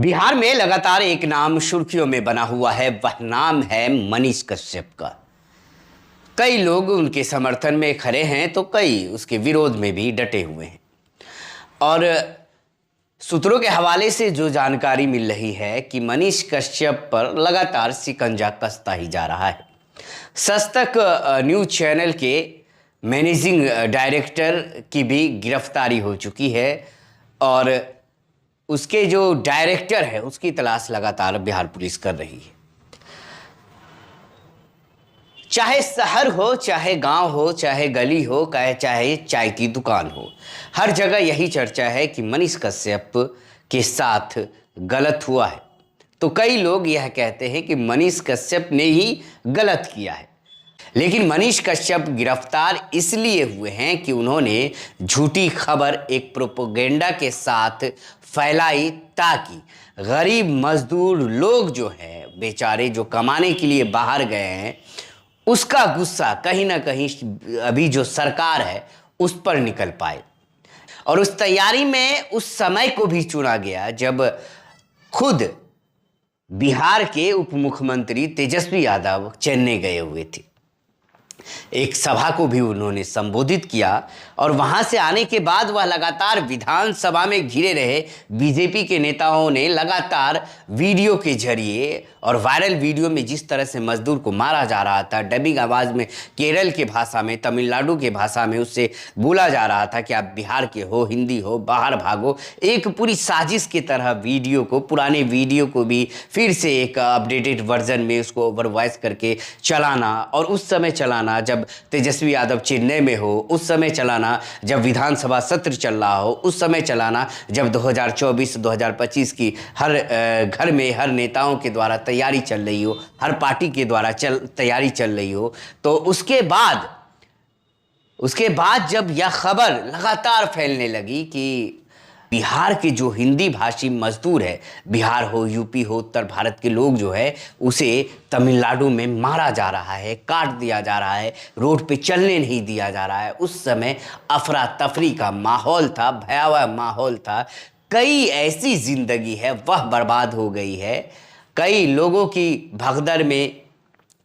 बिहार में लगातार एक नाम सुर्खियों में बना हुआ है। वह नाम है मनीष कश्यप का। कई लोग उनके समर्थन में खड़े हैं तो कई उसके विरोध में भी डटे हुए हैं। और सूत्रों के हवाले से जो जानकारी मिल रही है कि मनीष कश्यप पर लगातार शिकंजा कसता ही जा रहा है। सच तक न्यूज चैनल के मैनेजिंग डायरेक्टर की भी गिरफ्तारी हो चुकी है और उसके जो डायरेक्टर है उसकी तलाश लगातार बिहार पुलिस कर रही है। चाहे शहर हो, चाहे गांव हो, चाहे गली हो, चाहे चाय की दुकान हो, हर जगह यही चर्चा है कि मनीष कश्यप के साथ गलत हुआ है। तो कई लोग यह कहते हैं कि मनीष कश्यप ने ही गलत किया है। लेकिन मनीष कश्यप गिरफ्तार इसलिए हुए हैं कि उन्होंने झूठी खबर एक प्रोपेगेंडा के साथ फैलाई ताकि गरीब मजदूर लोग जो है बेचारे जो कमाने के लिए बाहर गए हैं उसका गुस्सा कहीं ना कहीं अभी जो सरकार है उस पर निकल पाए। और उस तैयारी में उस समय को भी चुना गया जब खुद बिहार के उप मुख्यमंत्री तेजस्वी यादव चेन्नई गए हुए थे। एक सभा को भी उन्होंने संबोधित किया और वहां से आने के बाद वह लगातार विधानसभा में घिरे रहे। बीजेपी के नेताओं ने लगातार वीडियो के जरिए और वायरल वीडियो में जिस तरह से मजदूर को मारा जा रहा था, डबिंग आवाज में केरल के भाषा में, तमिलनाडु के भाषा में उससे बोला जा रहा था कि आप बिहार के हो, हिंदी हो, बाहर भागो। एक पूरी साजिश की तरह वीडियो को, पुराने वीडियो को भी फिर से एक अपडेटेड वर्जन में उसको ओवर वॉइस करके चलाना और उस समय चलाना जब तेजस्वी यादव चेन्नई में हो, उस समय चलाना जब विधानसभा सत्र चल रहा हो, उस समय चलाना जब 2024-2025 की हर घर में हर नेताओं के द्वारा तैयारी चल रही हो, हर पार्टी के द्वारा तैयारी चल रही हो। तो उसके बाद जब यह खबर लगातार फैलने लगी कि बिहार के जो हिंदी भाषी मजदूर है, बिहार हो, यूपी हो, उत्तर भारत के लोग जो है उसे तमिलनाडु में मारा जा रहा है, काट दिया जा रहा है, रोड पे चलने नहीं दिया जा रहा है। उस समय अफरा तफरी का माहौल था, भयावह माहौल था। कई ऐसी जिंदगी है वह बर्बाद हो गई है। कई लोगों की भगदड़ में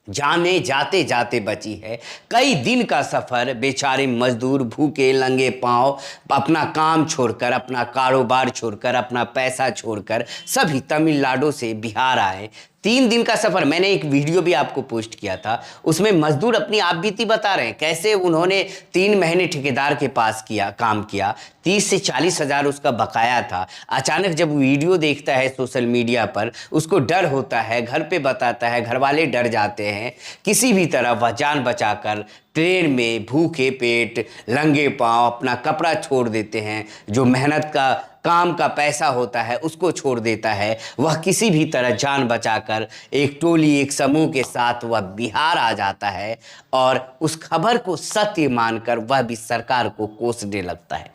जाने जाते जाते बची है। कई दिन का सफ़र बेचारे मजदूर भूखे नंगे पांव अपना काम छोड़कर, अपना कारोबार छोड़कर, अपना पैसा छोड़कर सभी तमिलनाडु से बिहार आए। 3 दिन का सफ़र, मैंने एक वीडियो भी आपको पोस्ट किया था, उसमें मजदूर अपनी आप बीती बता रहे हैं कैसे उन्होंने 3 महीने ठेकेदार के पास काम किया, 30 से 40 हज़ार उसका बकाया था। अचानक जब वीडियो देखता है सोशल मीडिया पर उसको डर होता है, घर पे बताता है, घर वाले डर जाते हैं। किसी भी तरह वह जान बचाकर ट्रेन में भूखे पेट नंगे पांव अपना कपड़ा छोड़ देते हैं। जो मेहनत का काम का पैसा होता है उसको छोड़ देता है। वह किसी भी तरह जान बचाकर एक टोली, एक समूह के साथ वह बिहार आ जाता है और उस खबर को सत्य मानकर वह भी सरकार को कोसने लगता है।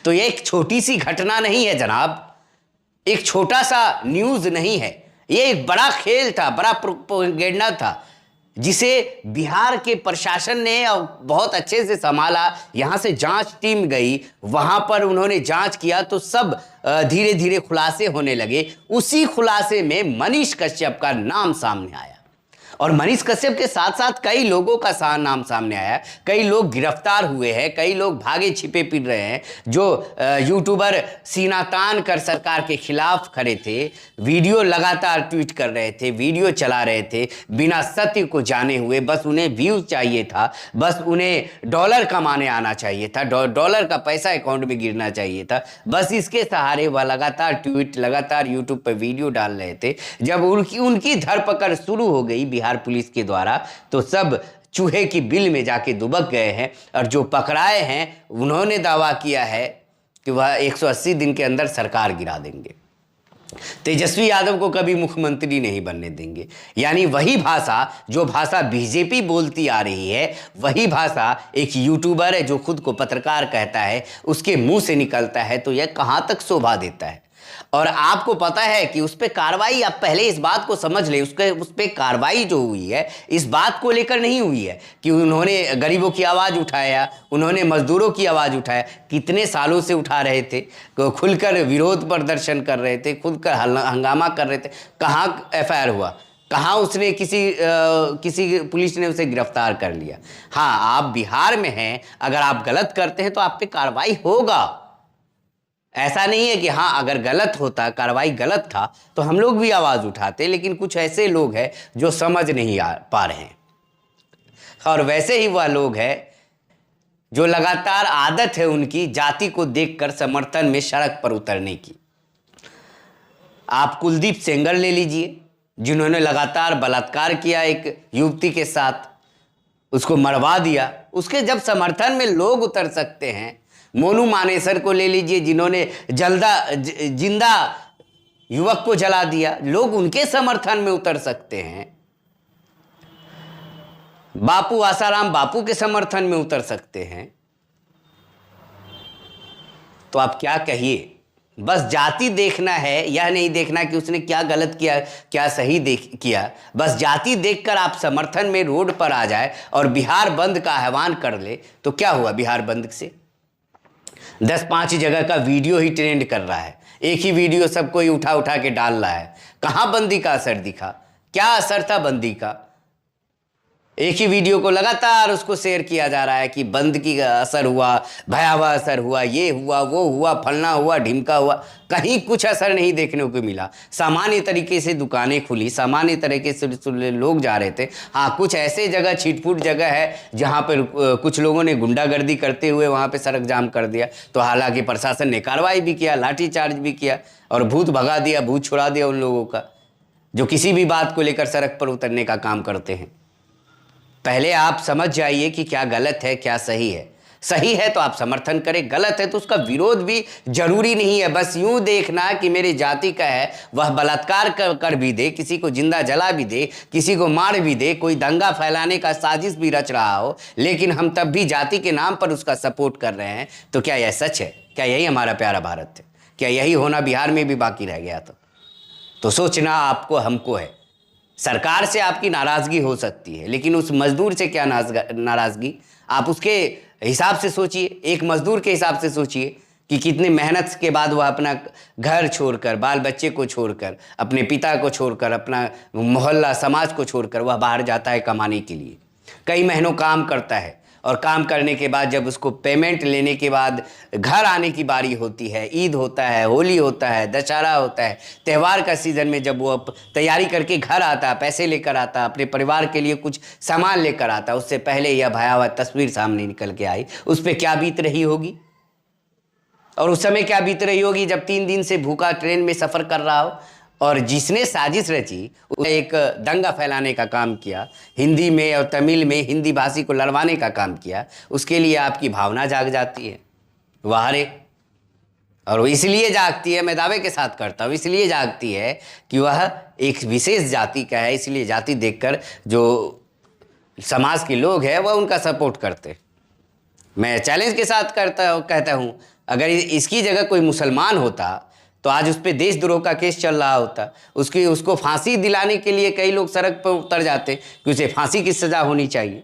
तो यह एक छोटी सी घटना नहीं है जनाब, एक छोटा सा न्यूज़ नहीं है, यह एक बड़ा खेल था, बड़ा प्रोपेगेंडा था जिसे बिहार के प्रशासन ने बहुत अच्छे से संभाला। यहाँ से जांच टीम गई, वहाँ पर उन्होंने जांच किया तो सब धीरे धीरे खुलासे होने लगे। उसी खुलासे में मनीष कश्यप का नाम सामने आया और मनीष कश्यप के साथ साथ कई लोगों का नाम सामने आया। कई लोग गिरफ्तार हुए हैं, कई लोग भागे छिपे फिर रहे हैं। जो यूट्यूबर सीना तान कर सरकार के खिलाफ खड़े थे, वीडियो लगातार ट्वीट कर रहे थे, वीडियो चला रहे थे बिना सत्य को जाने हुए। बस उन्हें व्यूज चाहिए था, बस उन्हें डॉलर कमाने आना चाहिए था, डॉलर का पैसा अकाउंट में गिरना चाहिए था। बस इसके सहारे वह लगातार ट्वीट, लगातार यूट्यूब पर वीडियो डाल रहे थे। जब उनकी धरपकड़ शुरू हो गई बिहार पुलिस के द्वारा तो सब चूहे की बिल में जाके दुबक गए हैं। और जो पकड़ाए हैं उन्होंने दावा किया है कि वह 180 दिन के अंदर सरकार गिरा देंगे, तेजस्वी यादव को कभी मुख्यमंत्री नहीं बनने देंगे। यानी वही भाषा, जो भाषा बीजेपी बोलती आ रही है, वही भाषा एक यूट्यूबर है जो खुद को पत्रकार कहता है उसके मुंह से निकलता है। तो यह कहां तक शोभा देता है। और आपको पता है कि उस पर कार्रवाई, आप पहले इस बात को समझ ले, उस पर कार्रवाई जो हुई है इस बात को लेकर नहीं हुई है कि उन्होंने गरीबों की आवाज़ उठाया, उन्होंने मजदूरों की आवाज़ उठाया। कितने सालों से उठा रहे थे, खुलकर विरोध प्रदर्शन कर रहे थे, खुलकर हंगामा कर रहे थे। कहाँ एफआईआर हुआ, कहाँ उसने किसी पुलिस ने उसे गिरफ्तार कर लिया। हाँ, आप बिहार में हैं, अगर आप गलत करते हैं तो आप पे कार्रवाई होगा। ऐसा नहीं है कि हाँ अगर गलत होता, कार्रवाई गलत था तो हम लोग भी आवाज़ उठाते, लेकिन कुछ ऐसे लोग हैं जो समझ नहीं पा रहे हैं। और वैसे ही वह लोग हैं जो लगातार आदत है उनकी जाति को देखकर समर्थन में सड़क पर उतरने की। आप कुलदीप सेंगर ले लीजिए, जिन्होंने लगातार बलात्कार किया एक युवती के साथ, उसको मरवा दिया। उसके जब समर्थन में लोग उतर सकते हैं, मोनू मानेसर को ले लीजिए, जिन्होंने जिंदा युवक को जला दिया, लोग उनके समर्थन में उतर सकते हैं। बापू आसाराम बापू के समर्थन में उतर सकते हैं। तो आप क्या कहिए, बस जाति देखना है, यह नहीं देखना कि उसने क्या गलत किया क्या सही किया। बस जाति देखकर आप समर्थन में रोड पर आ जाए और बिहार बंद का आह्वान कर ले तो क्या हुआ। बिहार बंद से 10-5 जगह का वीडियो ही ट्रेंड कर रहा है, एक ही वीडियो सबको ही उठा उठा के डाल रहा है। कहाँ बंदी का असर दिखा, क्या असर था बंदी का। एक ही वीडियो को लगातार उसको शेयर किया जा रहा है कि बंद की असर हुआ, भयावह असर हुआ, ये हुआ वो हुआ, फलना हुआ ढिमका हुआ। कहीं कुछ असर नहीं देखने को मिला। सामान्य तरीके से दुकानें खुली, सामान्य तरीके से लोग जा रहे थे। हाँ, कुछ ऐसे जगह छिटपुट जगह है जहाँ पर कुछ लोगों ने गुंडागर्दी करते हुए वहाँ पे सड़क जाम कर दिया। तो हालांकि प्रशासन ने कार्रवाई भी किया, लाठीचार्ज भी किया और भूत भगा दिया, भूत छुड़ा दिया उन लोगों का जो किसी भी बात को लेकर सड़क पर उतरने का काम करते हैं। पहले आप समझ जाइए कि क्या गलत है क्या सही है। सही है तो आप समर्थन करें, गलत है तो उसका विरोध भी जरूरी नहीं है। बस यूं देखना कि मेरी जाति का है, वह बलात्कार कर भी दे, किसी को जिंदा जला भी दे, किसी को मार भी दे, कोई दंगा फैलाने का साजिश भी रच रहा हो, लेकिन हम तब भी जाति के नाम पर उसका सपोर्ट कर रहे हैं। तो क्या यह सच है? क्या यही हमारा प्यारा भारत है? क्या यही होना बिहार में भी बाकी रह गया? तो सोचना आपको हमको है। सरकार से आपकी नाराज़गी हो सकती है, लेकिन उस मजदूर से क्या नाराज़गी? आप उसके हिसाब से सोचिए, एक मजदूर के हिसाब से सोचिए कि कितने मेहनत के बाद वह अपना घर छोड़कर, बाल बच्चे को छोड़कर, अपने पिता को छोड़कर, अपना मोहल्ला समाज को छोड़कर वह बाहर जाता है कमाने के लिए। कई महीनों काम करता है और काम करने के बाद जब उसको पेमेंट लेने के बाद घर आने की बारी होती है, ईद होता है, होली होता है, दशहरा होता है, त्यौहार का सीज़न में जब वो तैयारी करके घर आता, पैसे लेकर आता, अपने परिवार के लिए कुछ सामान लेकर आता, उससे पहले यह भयावह तस्वीर सामने निकल के आई। उस पर क्या बीत रही होगी? और उस समय क्या बीत रही होगी जब 3 दिन से भूखा ट्रेन में सफ़र कर रहा हो और जिसने साजिश रची एक दंगा फैलाने का काम किया, हिंदी में और तमिल में हिंदी भाषी को लड़वाने का काम किया, उसके लिए आपकी भावना जाग जाती है। वाह रे! और वो इसलिए जागती है, मैं दावे के साथ करता हूँ, इसलिए जागती है कि वह एक विशेष जाति का है, इसलिए जाति देखकर जो समाज के लोग हैं वह उनका सपोर्ट करते। मैं चैलेंज के साथ कहता हूँ, अगर इसकी जगह कोई मुसलमान होता तो आज उस पर देशद्रोह का केस चल रहा होता। उसको फांसी दिलाने के लिए कई लोग सड़क पर उतर जाते कि उसे फांसी की सज़ा होनी चाहिए।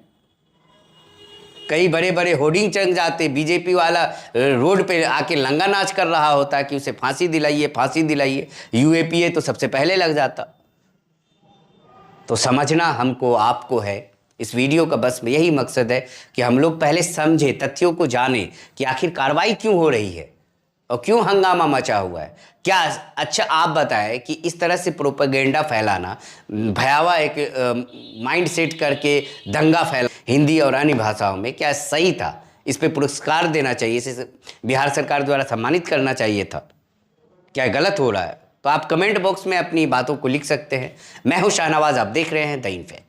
कई बड़े बड़े होर्डिंग चंग जाते, बीजेपी वाला रोड पे आके लंगा नाच कर रहा होता कि उसे फांसी दिलाइए, फांसी दिलाइए। यूएपीए तो सबसे पहले लग जाता। तो समझना हमको आपको है। इस वीडियो का बस यही मकसद है कि हम लोग पहले समझे, तथ्यों को जाने कि आखिर कार्रवाई क्यों हो रही है और क्यों हंगामा मचा हुआ है। क्या अच्छा आप बताएं कि इस तरह से प्रोपेगेंडा फैलाना, भयावह एक माइंड सेट करके दंगा फैला हिंदी और अन्य भाषाओं में, क्या सही था? इस पे पुरस्कार देना चाहिए, इसे बिहार सरकार द्वारा सम्मानित करना चाहिए था। क्या गलत हो रहा है? तो आप कमेंट बॉक्स में अपनी बातों को लिख सकते हैं। मैं हूं शाहनवाज, आप देख रहे हैं द इनफैक्ट।